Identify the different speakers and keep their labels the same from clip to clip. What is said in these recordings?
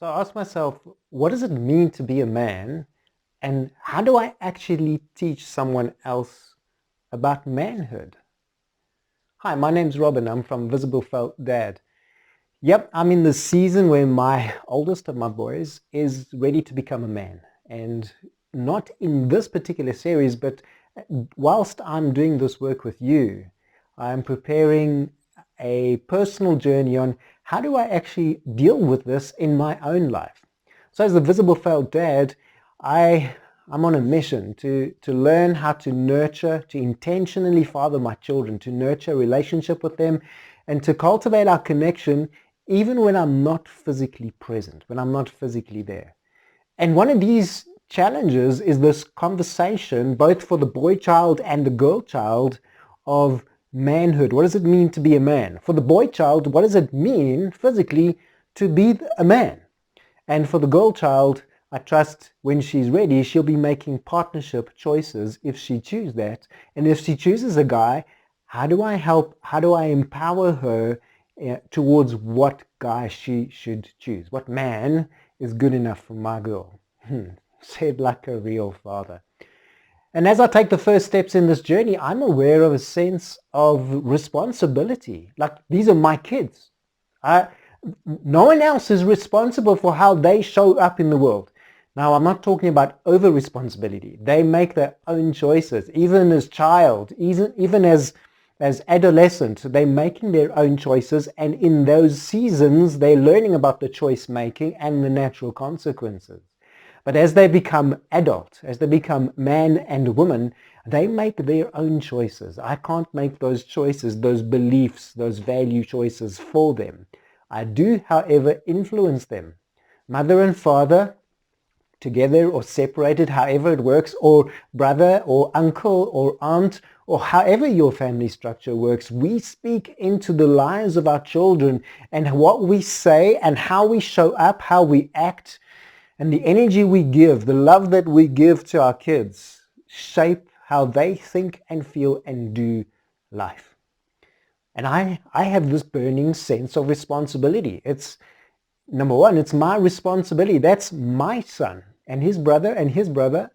Speaker 1: So I asked myself, what does it mean to be a man? And how do I actually teach someone else about manhood? Hi, my name's Robin. I'm from VisibleDad. Yep, I'm in the season where my oldest of my boys is ready to become a man. And not in this particular series, but whilst I'm doing this work with you, I'm preparing a personal journey on how do I actually deal with this in my own life. So as the Visible Failed Dad, I'm on a mission to learn how to nurture, to intentionally father my children, to nurture a relationship with them, and to cultivate our connection even when I'm not physically present, when I'm not physically there. And one of these challenges is this conversation, both for the boy child and the girl child, of manhood. What does it mean to be a man? For the boy child, what does it mean physically to be a man? And for the girl child, I trust when she's ready, she'll be making partnership choices if she chooses that. And if she chooses a guy, how do I help, how do I empower her towards what guy she should choose? What man is good enough for my girl? Said like a real father. And as I take the first steps in this journey, I'm aware of a sense of responsibility. Like, these are my kids. No one else is responsible for how they show up in the world. Now, I'm not talking about over-responsibility. They make their own choices. Even as child, even as adolescent, they're making their own choices. And in those seasons, they're learning about the choice making and the natural consequences. But as they become adult, as they become man and woman, they make their own choices. I can't make those choices, those beliefs, those value choices for them. I do, however, influence them. Mother and father, together or separated, however it works, or brother or uncle or aunt, or however your family structure works, we speak into the lives of our children, and what we say and how we show up, how we act, and the energy we give, the love that we give to our kids, shape how they think and feel and do life. And I have this burning sense of responsibility. It's, number one, it's my responsibility. That's my son and his brother.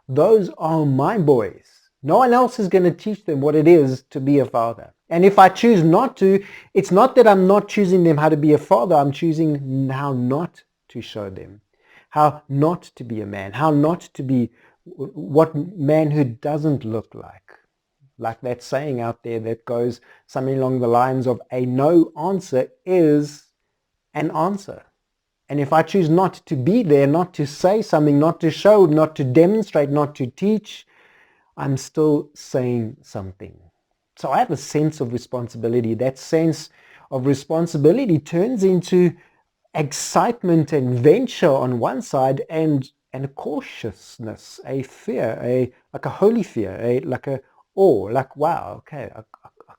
Speaker 1: Those are my boys. No one else is going to teach them what it is to be a father. And if I choose not to, it's not that I'm not choosing them how to be a father. I'm choosing how not to show them, how not to be a man, how not to be what manhood doesn't look like. Like that saying out there that goes something along the lines of, a no answer is an answer. And if I choose not to be there, not to say something, not to show, not to demonstrate, not to teach, I'm still saying something. So I have a sense of responsibility. That sense of responsibility turns into excitement and venture on one side, and a cautiousness, a fear, like a holy fear, like a awe, like, wow, okay, I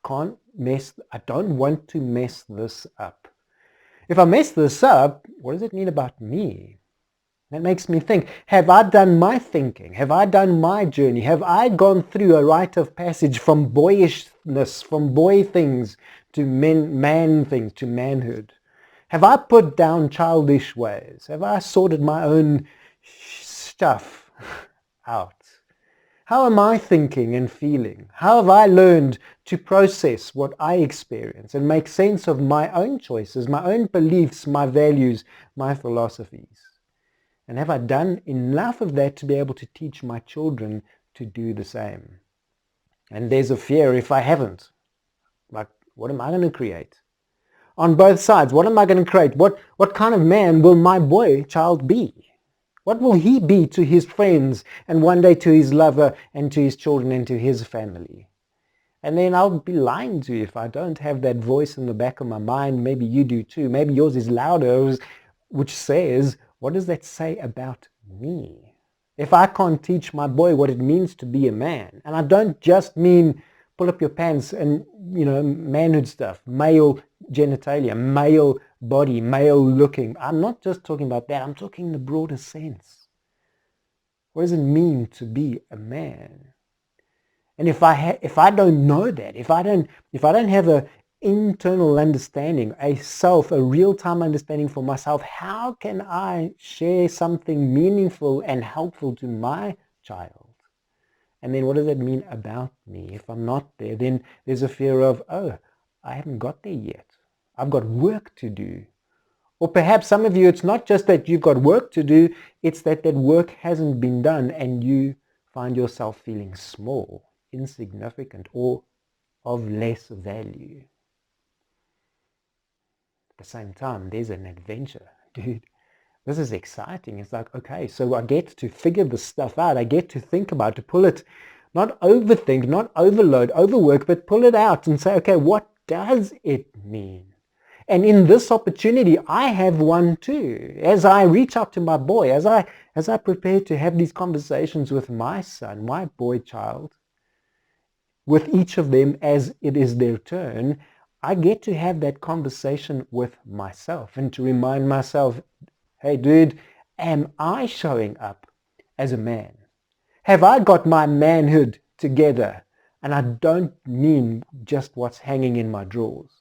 Speaker 1: can't mess, I don't want to mess this up. If I mess this up, what does it mean about me? That makes me think, have I done my thinking? Have I done my journey? Have I gone through a rite of passage from boyishness, from boy things to man things, to manhood? Have I put down childish ways? Have I sorted my own stuff out? How am I thinking and feeling? How have I learned to process what I experience and make sense of my own choices, my own beliefs, my values, my philosophies? And have I done enough of that to be able to teach my children to do the same? And there's a fear if I haven't. Like, what am I going to create? On both sides, what am I going to create? What kind of man will my boy child be? What will he be to his friends, and one day to his lover, and to his children, and to his family? And then I'll be lying to you if I don't have that voice in the back of my mind. Maybe you do too. Maybe yours is louder, which says, what does that say about me? If I can't teach my boy what it means to be a man, and I don't just mean pull up your pants and, manhood stuff, male genitalia, male body, male looking. I'm not just talking about that. I'm talking in the broader sense. What does it mean to be a man? And if I don't know that, if I don't have internal understanding, a self, a real-time understanding for myself. How can I share something meaningful and helpful to my child? And then what does that mean about me? If I'm not there, then there's a fear of, oh, I haven't got there yet. I've got work to do. Or perhaps some of you, it's not just that you've got work to do, it's that that work hasn't been done and you find yourself feeling small, insignificant, or of less value. At the same time, there's an adventure. Dude, this is exciting. It's like, okay, so I get to figure this stuff out. I get to think about, to pull it, not overthink, not overload, overwork, but pull it out and say, okay, what does it mean? And in this opportunity, I have one too. As I reach out to my boy, as I prepare to have these conversations with my son, my boy child, with each of them as it is their turn, I get to have that conversation with myself and to remind myself, hey dude, am I showing up as a man? Have I got my manhood together? And I don't mean just what's hanging in my drawers.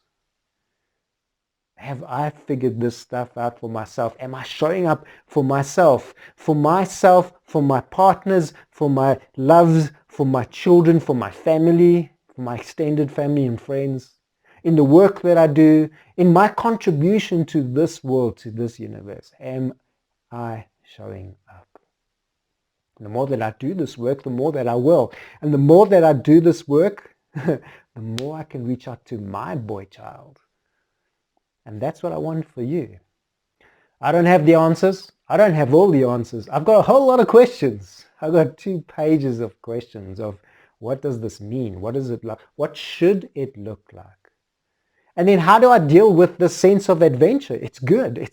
Speaker 1: Have I figured this stuff out for myself? Am I showing up for myself, for my partners, for my loves, for my children, for my family, for my extended family and friends, in the work that I do, in my contribution to this world, to this universe? Am I showing up? And the more that I do this work, the more that I will. And the more that I do this work, the more I can reach out to my boy child. And that's what I want for you. I don't have the answers. I don't have all the answers. I've got a whole lot of questions. I've got 2 pages of questions of what does this mean? What does it like? What should it look like? And then how do I deal with the sense of adventure? It's good.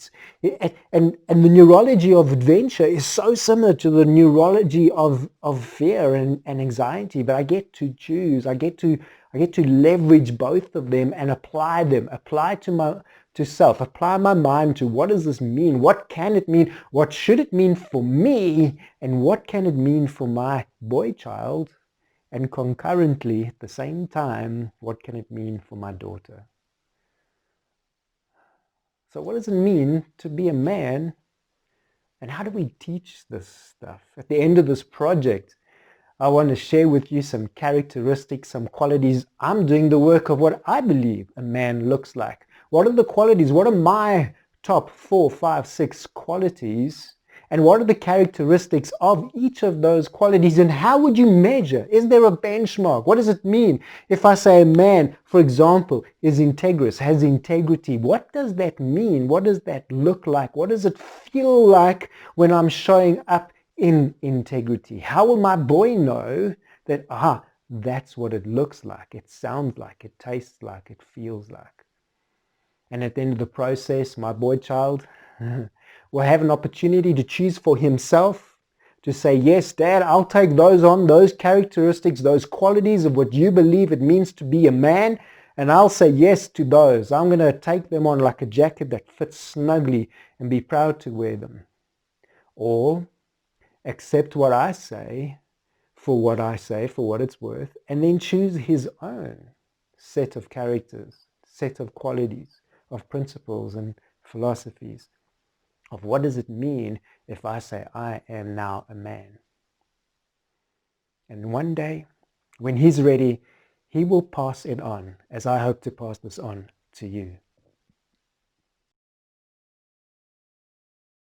Speaker 1: And the neurology of adventure is so similar to the neurology of fear and anxiety, but I get to choose. I get to leverage both of them and apply them. Apply to self. Apply my mind to what does this mean? What can it mean? What should it mean for me? And what can it mean for my boy child? And concurrently, at the same time, what can it mean for my daughter? So what does it mean to be a man? And how do we teach this stuff? At the end of this project, I want to share with you some characteristics, some qualities. I'm doing the work of what I believe a man looks like. What are the qualities? What are my top 4, 5, 6 qualities? And what are the characteristics of each of those qualities? And how would you measure? Is there a benchmark? What does it mean? If I say a man, for example, is integrous, has integrity, what does that mean? What does that look like? What does it feel like when I'm showing up in integrity? How will my boy know that, that's what it looks like, it sounds like, it tastes like, it feels like? And at the end of the process, my boy child will have an opportunity to choose for himself, to say, yes, Dad, I'll take those on, those characteristics, those qualities of what you believe it means to be a man, and I'll say yes to those. I'm going to take them on like a jacket that fits snugly and be proud to wear them. Or accept what I say, for what it's worth, and then choose his own set of characters, set of qualities, of principles and philosophies of what does it mean if I say I am now a man. And one day, when he's ready, he will pass it on, as I hope to pass this on to you.